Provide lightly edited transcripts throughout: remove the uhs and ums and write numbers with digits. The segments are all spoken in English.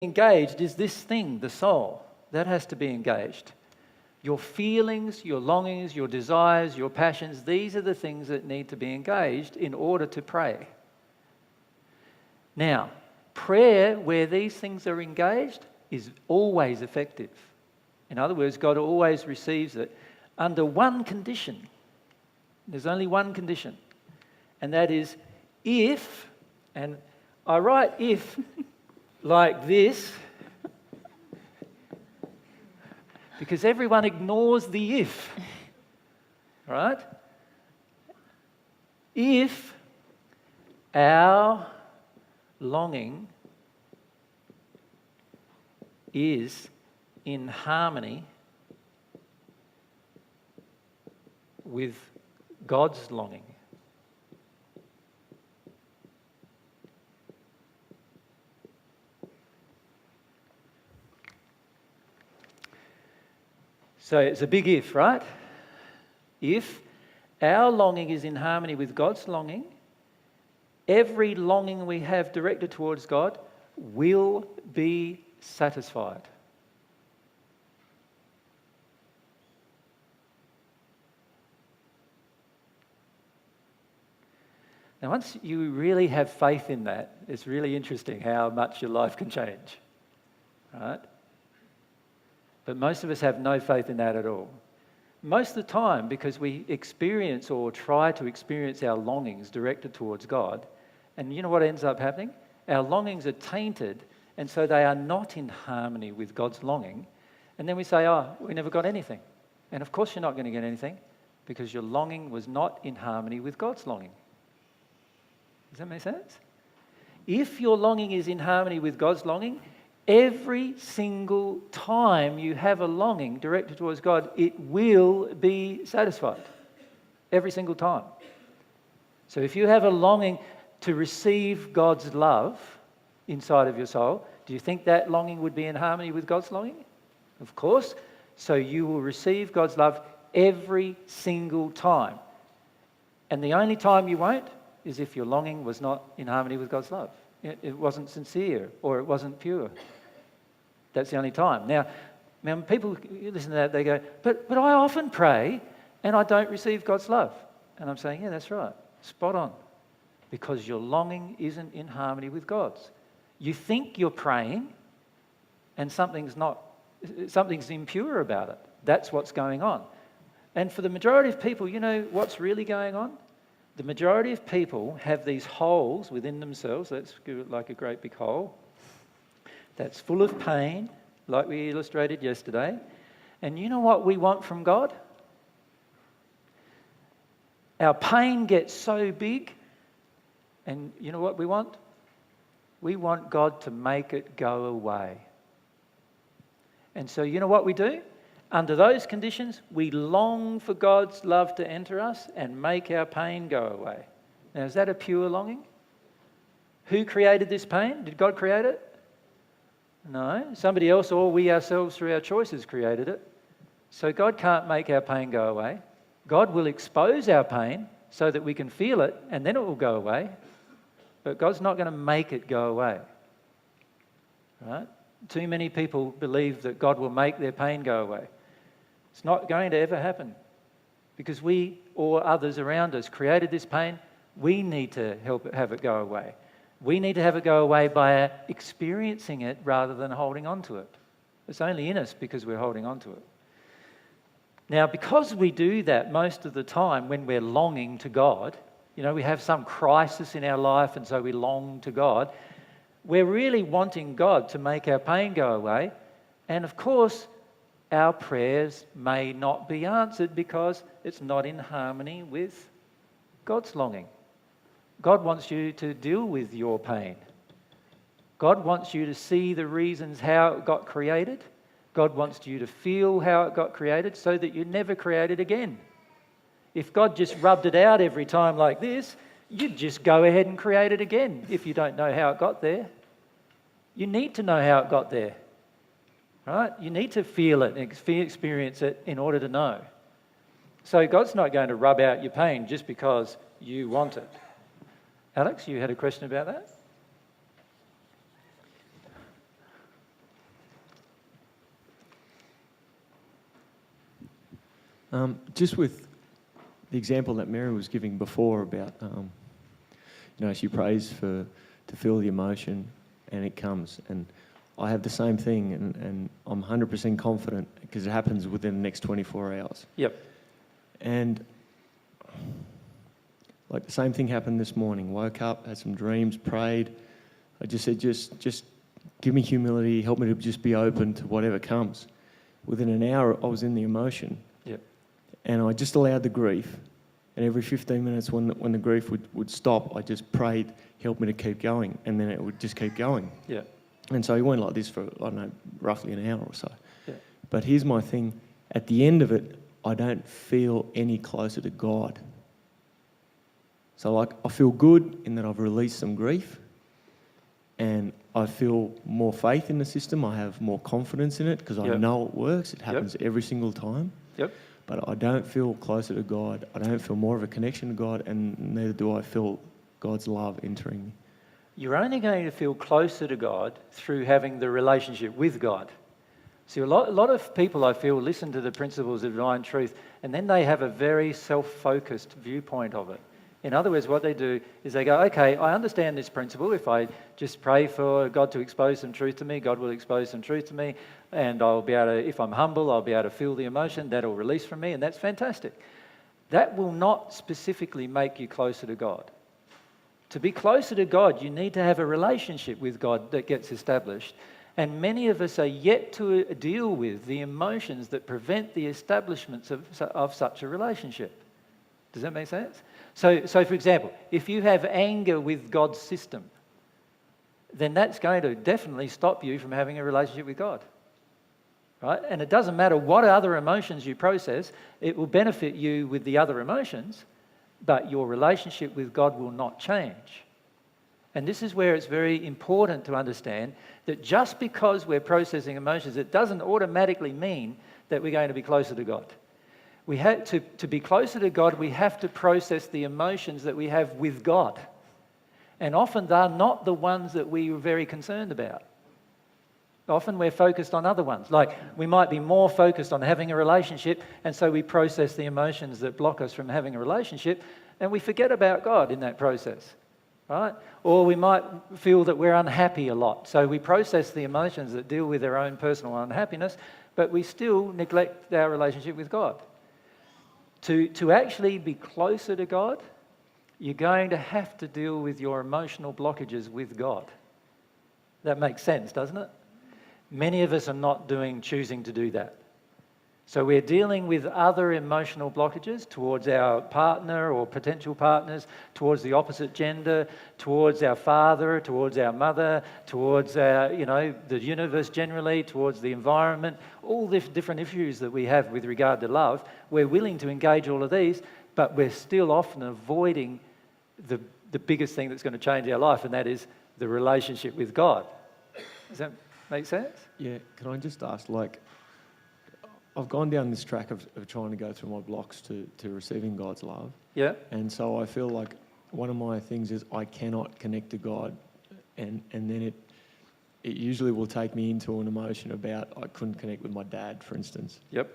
engaged is this thing, the soul. That has to be engaged. Your feelings, your longings, your desires, your passions, these are the things that need to be engaged in order to pray. Now, prayer where these things are engaged is always effective. In other words, God always receives it under one condition. There's only one condition, and that is if, and I write if like this, because everyone ignores the if, right? If our longing is in harmony with God's longing. So it's a big if, right? If our longing is in harmony with God's longing, every longing we have directed towards God will be satisfied. Now, once you really have faith in that, it's really interesting how much your life can change, right? But most of us have no faith in that at all. Most of the time, because we experience or try to experience our longings directed towards God, and you know what ends up happening? Our longings are tainted, and so they are not in harmony with God's longing. And then we say, oh, we never got anything. And of course you're not going to get anything, because your longing was not in harmony with God's longing. Does that make sense? If your longing is in harmony with God's longing, every single time you have a longing directed towards God, it will be satisfied. Every single time. So if you have a longing to receive God's love inside of your soul, do you think that longing would be in harmony with God's longing? Of course. So you will receive God's love every single time. And the only time you won't is if your longing was not in harmony with God's love. It wasn't sincere or it wasn't pure. That's the only time. Now, when people listen to that, they go, but I often pray and I don't receive God's love. And I'm saying, yeah, that's right. Spot on. Because your longing isn't in harmony with God's. You think you're praying and something's impure about it. That's what's going on. And for the majority of people, you know what's really going on? The majority of people have these holes within themselves. Let's give it like a great big hole. That's full of pain, like we illustrated yesterday. And you know what we want from God? Our pain gets so big, and you know what we want? We want God to make it go away. And so you know what we do? Under those conditions, we long for God's love to enter us and make our pain go away. Now, is that a pure longing? Who created this pain? Did God create it? No, somebody else or we ourselves through our choices created it. So God can't make our pain go away. God will expose our pain so that we can feel it and then it will go away. But God's not going to make it go away. Right? Too many people believe that God will make their pain go away. It's not going to ever happen because we or others around us created this pain. We need to help it have it go away. We need to have it go away by experiencing it rather than holding on to it. It's only in us because we're holding on to it. Now, because we do that most of the time when we're longing to God, you know, we have some crisis in our life and so we long to God, we're really wanting God to make our pain go away. And of course, our prayers may not be answered because it's not in harmony with God's longing. God wants you to deal with your pain. God wants you to see the reasons how it got created. God wants you to feel how it got created so that you never create it again. If God just rubbed it out every time like this, you'd just go ahead and create it again if you don't know how it got there. You need to know how it got there. Right? You need to feel it and experience it in order to know. So God's not going to rub out your pain just because you want it. Alex, you had a question about that? Just with the example that Mary was giving before about, she prays to feel the emotion and it comes. And I have the same thing and I'm 100% confident because it happens within the next 24 hours. Yep. And like the same thing happened this morning. Woke up, had some dreams, prayed. I just said, just give me humility, help me to just be open to whatever comes. Within an hour, I was in the emotion. Yep. And I just allowed the grief. And every 15 minutes when the grief would stop, I just prayed, help me to keep going. And then it would just keep going. Yeah. And so he went like this for, I don't know, roughly an hour or so. Yeah. But here's my thing. At the end of it, I don't feel any closer to God. So like I feel good in that I've released some grief and I feel more faith in the system. I have more confidence in it because I know it works. It happens every single time. Yep. But I don't feel closer to God. I don't feel more of a connection to God, and neither do I feel God's love entering me. You're only going to feel closer to God through having the relationship with God. See, a lot of people, I feel, listen to the principles of divine truth, and then they have a very self-focused viewpoint of it. In other words, what they do is they go, okay, I understand this principle. If I just pray for God to expose some truth to me, God will expose some truth to me, and I'll be able to, if I'm humble, I'll be able to feel the emotion, that'll release from me, and that's fantastic. That will not specifically make you closer to God. To be closer to God, you need to have a relationship with God that gets established. And many of us are yet to deal with the emotions that prevent the establishment of such a relationship. Does that make sense? So for example, if you have anger with God's system, then that's going to definitely stop you from having a relationship with God. Right? And it doesn't matter what other emotions you process, it will benefit you with the other emotions, but your relationship with God will not change. And this is where it's very important to understand that just because we're processing emotions, it doesn't automatically mean that we're going to be closer to God. We have to be closer to God, we have to process the emotions that we have with God. And often they're not the ones that we are very concerned about. Often we're focused on other ones. Like we might be more focused on having a relationship, and so we process the emotions that block us from having a relationship, and we forget about God in that process. Right? Or we might feel that we're unhappy a lot. So we process the emotions that deal with our own personal unhappiness, but we still neglect our relationship with God. To actually be closer to God, you're going to have to deal with your emotional blockages with God. That makes sense, doesn't it? Many of us are not choosing to do that. So we're dealing with other emotional blockages towards our partner or potential partners, towards the opposite gender, towards our father, towards our mother, towards our, the universe generally, towards the environment, all the different issues that we have with regard to love. We're willing to engage all of these, but we're still often avoiding the biggest thing that's going to change our life, and that is the relationship with God. Does that make sense? Yeah, can I just ask, I've gone down this track of trying to go through my blocks to receiving God's love. Yeah. And so I feel like one of my things is I cannot connect to God, and then it usually will take me into an emotion about I couldn't connect with my dad, for instance. Yep.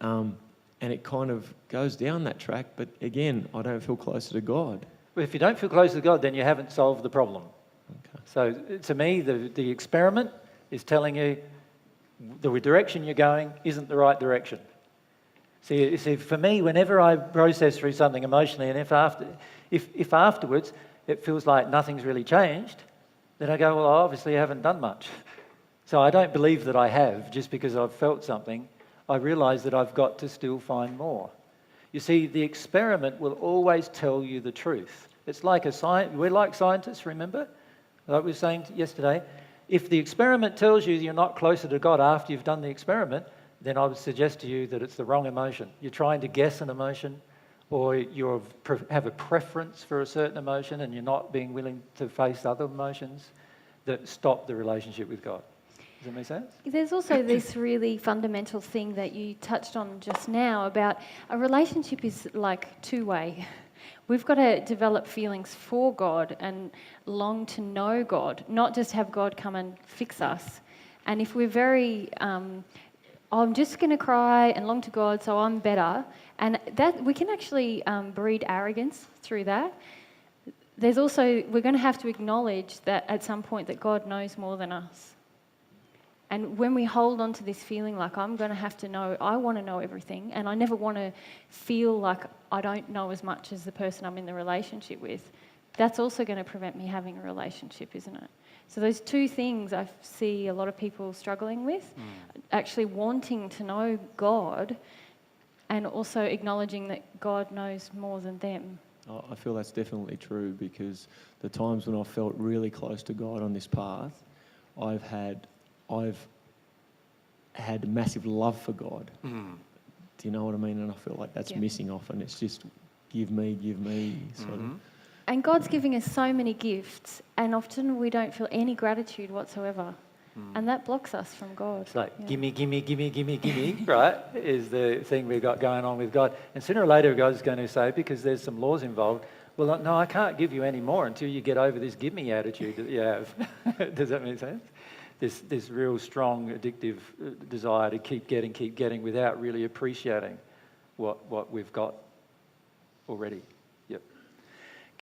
And it kind of goes down that track, but again, I don't feel closer to God. Well, if you don't feel closer to God, then you haven't solved the problem. Okay. So to me, the experiment is telling you the direction you're going isn't the right direction. See, for me, whenever I process through something emotionally, and if afterwards it feels like nothing's really changed, then I go, well, obviously I haven't done much. So I don't believe that I have just because I've felt something. I realise that I've got to still find more. You see, the experiment will always tell you the truth. It's like we're like scientists, remember? Like we were saying yesterday. If the experiment tells you you're not closer to God after you've done the experiment, then I would suggest to you that it's the wrong emotion. You're trying to guess an emotion, or you have a preference for a certain emotion and you're not being willing to face other emotions that stop the relationship with God. Does that make sense? There's also this really fundamental thing that you touched on just now about a relationship is like two-way. We've got to develop feelings for God and long to know God, not just have God come and fix us. And if we're very I'm just going to cry and long to God, so I'm better. And that we can actually breed arrogance through that. There's also, we're going to have to acknowledge that at some point that God knows more than us. And when we hold on to this feeling like I'm going to have to know, I want to know everything, and I never want to feel like I don't know as much as the person I'm in the relationship with, that's also going to prevent me having a relationship, isn't it? So those two things I see a lot of people struggling with, actually wanting to know God and also acknowledging that God knows more than them. I feel that's definitely true, because the times when I felt really close to God on this path, I've had massive love for God. Do you know what I mean? And I feel like that's missing often. It's just give me, sort of. And God's giving us so many gifts, and often we don't feel any gratitude whatsoever. And that blocks us from God. It's like, gimme, right, is the thing we've got going on with God. And sooner or later, God's going to say, because there's some laws involved, well, no, I can't give you any more until you get over this give me attitude that you have. Does that make sense? This real strong, addictive desire to keep getting without really appreciating what we've got already.